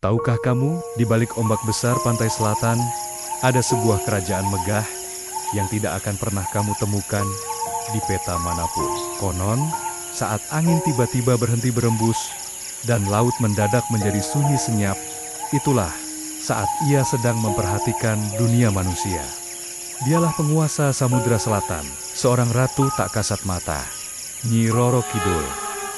Tahukah kamu, di balik ombak besar pantai selatan, ada sebuah kerajaan megah yang tidak akan pernah kamu temukan di peta manapun. Konon, saat angin tiba-tiba berhenti berembus dan laut mendadak menjadi sunyi senyap, itulah saat ia sedang memperhatikan dunia manusia. Dialah penguasa Samudra Selatan, seorang ratu tak kasat mata, Nyi Roro Kidul.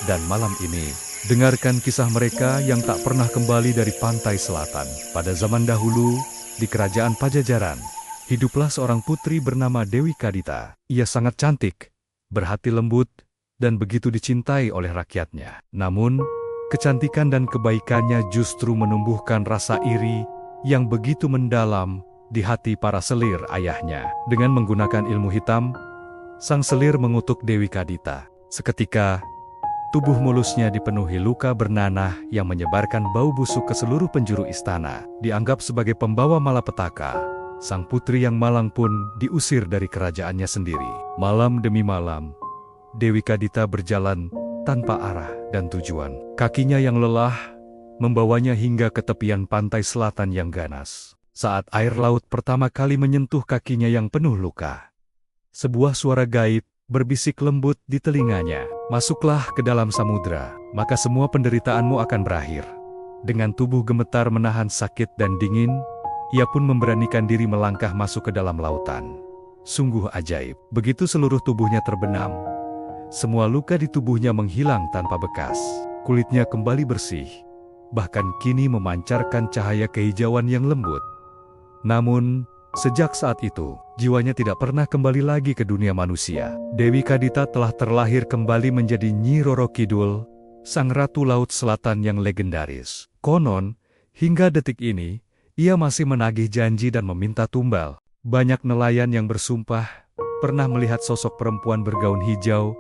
Dan malam ini, dengarkan kisah mereka yang tak pernah kembali dari pantai selatan. Pada zaman dahulu, di kerajaan Pajajaran, hiduplah seorang putri bernama Dewi Kadita. Ia sangat cantik, berhati lembut, dan begitu dicintai oleh rakyatnya. Namun, kecantikan dan kebaikannya justru menumbuhkan rasa iri yang begitu mendalam di hati para selir ayahnya. Dengan menggunakan ilmu hitam, sang selir mengutuk Dewi Kadita. Seketika, tubuh mulusnya dipenuhi luka bernanah yang menyebarkan bau busuk ke seluruh penjuru istana. Dianggap sebagai pembawa malapetaka, sang putri yang malang pun diusir dari kerajaannya sendiri. Malam demi malam, Dewi Kadita berjalan tanpa arah dan tujuan. Kakinya yang lelah membawanya hingga ke tepian pantai selatan yang ganas. Saat air laut pertama kali menyentuh kakinya yang penuh luka, sebuah suara gaib berbisik lembut di telinganya. Masuklah ke dalam samudra, maka semua penderitaanmu akan berakhir. Dengan tubuh gemetar menahan sakit dan dingin, ia pun memberanikan diri melangkah masuk ke dalam lautan. Sungguh ajaib. Begitu seluruh tubuhnya terbenam, semua luka di tubuhnya menghilang tanpa bekas. Kulitnya kembali bersih, bahkan kini memancarkan cahaya kehijauan yang lembut. Namun, sejak saat itu, jiwanya tidak pernah kembali lagi ke dunia manusia. Dewi Kadita telah terlahir kembali menjadi Nyi Roro Kidul, sang ratu laut selatan yang legendaris. Konon, hingga detik ini, ia masih menagih janji dan meminta tumbal. Banyak nelayan yang bersumpah pernah melihat sosok perempuan bergaun hijau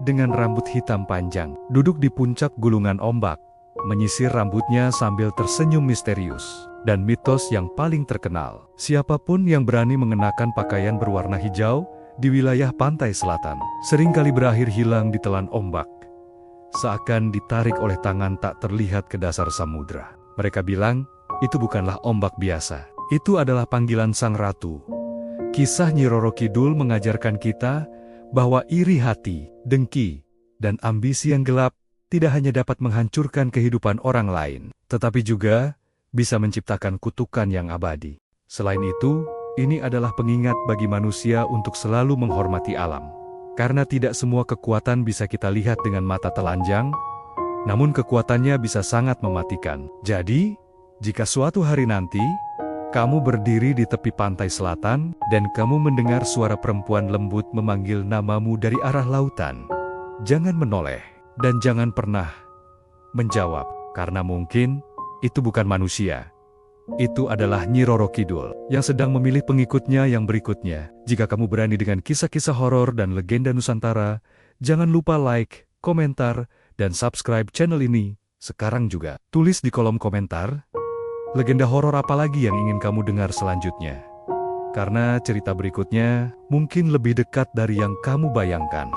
dengan rambut hitam panjang, duduk di puncak gulungan ombak, menyisir rambutnya sambil tersenyum misterius. Dan mitos yang paling terkenal, siapapun yang berani mengenakan pakaian berwarna hijau di wilayah pantai selatan, seringkali berakhir hilang di telan ombak, seakan ditarik oleh tangan tak terlihat ke dasar samudra. Mereka bilang, itu bukanlah ombak biasa, itu adalah panggilan sang ratu. Kisah Nyi Roro Kidul mengajarkan kita bahwa iri hati, dengki, dan ambisi yang gelap tidak hanya dapat menghancurkan kehidupan orang lain, tetapi juga bisa menciptakan kutukan yang abadi. Selain itu, ini adalah pengingat bagi manusia untuk selalu menghormati alam. Karena tidak semua kekuatan bisa kita lihat dengan mata telanjang, namun kekuatannya bisa sangat mematikan. Jadi, jika suatu hari nanti, kamu berdiri di tepi pantai selatan, dan kamu mendengar suara perempuan lembut memanggil namamu dari arah lautan, jangan menoleh, dan jangan pernah menjawab, karena mungkin itu bukan manusia. Itu adalah Nyi Roro Kidul yang sedang memilih pengikutnya yang berikutnya. Jika kamu berani dengan kisah-kisah horor dan legenda Nusantara, jangan lupa like, komentar, dan subscribe channel ini sekarang juga. Tulis di kolom komentar, legenda horor apa lagi yang ingin kamu dengar selanjutnya. Karena cerita berikutnya mungkin lebih dekat dari yang kamu bayangkan.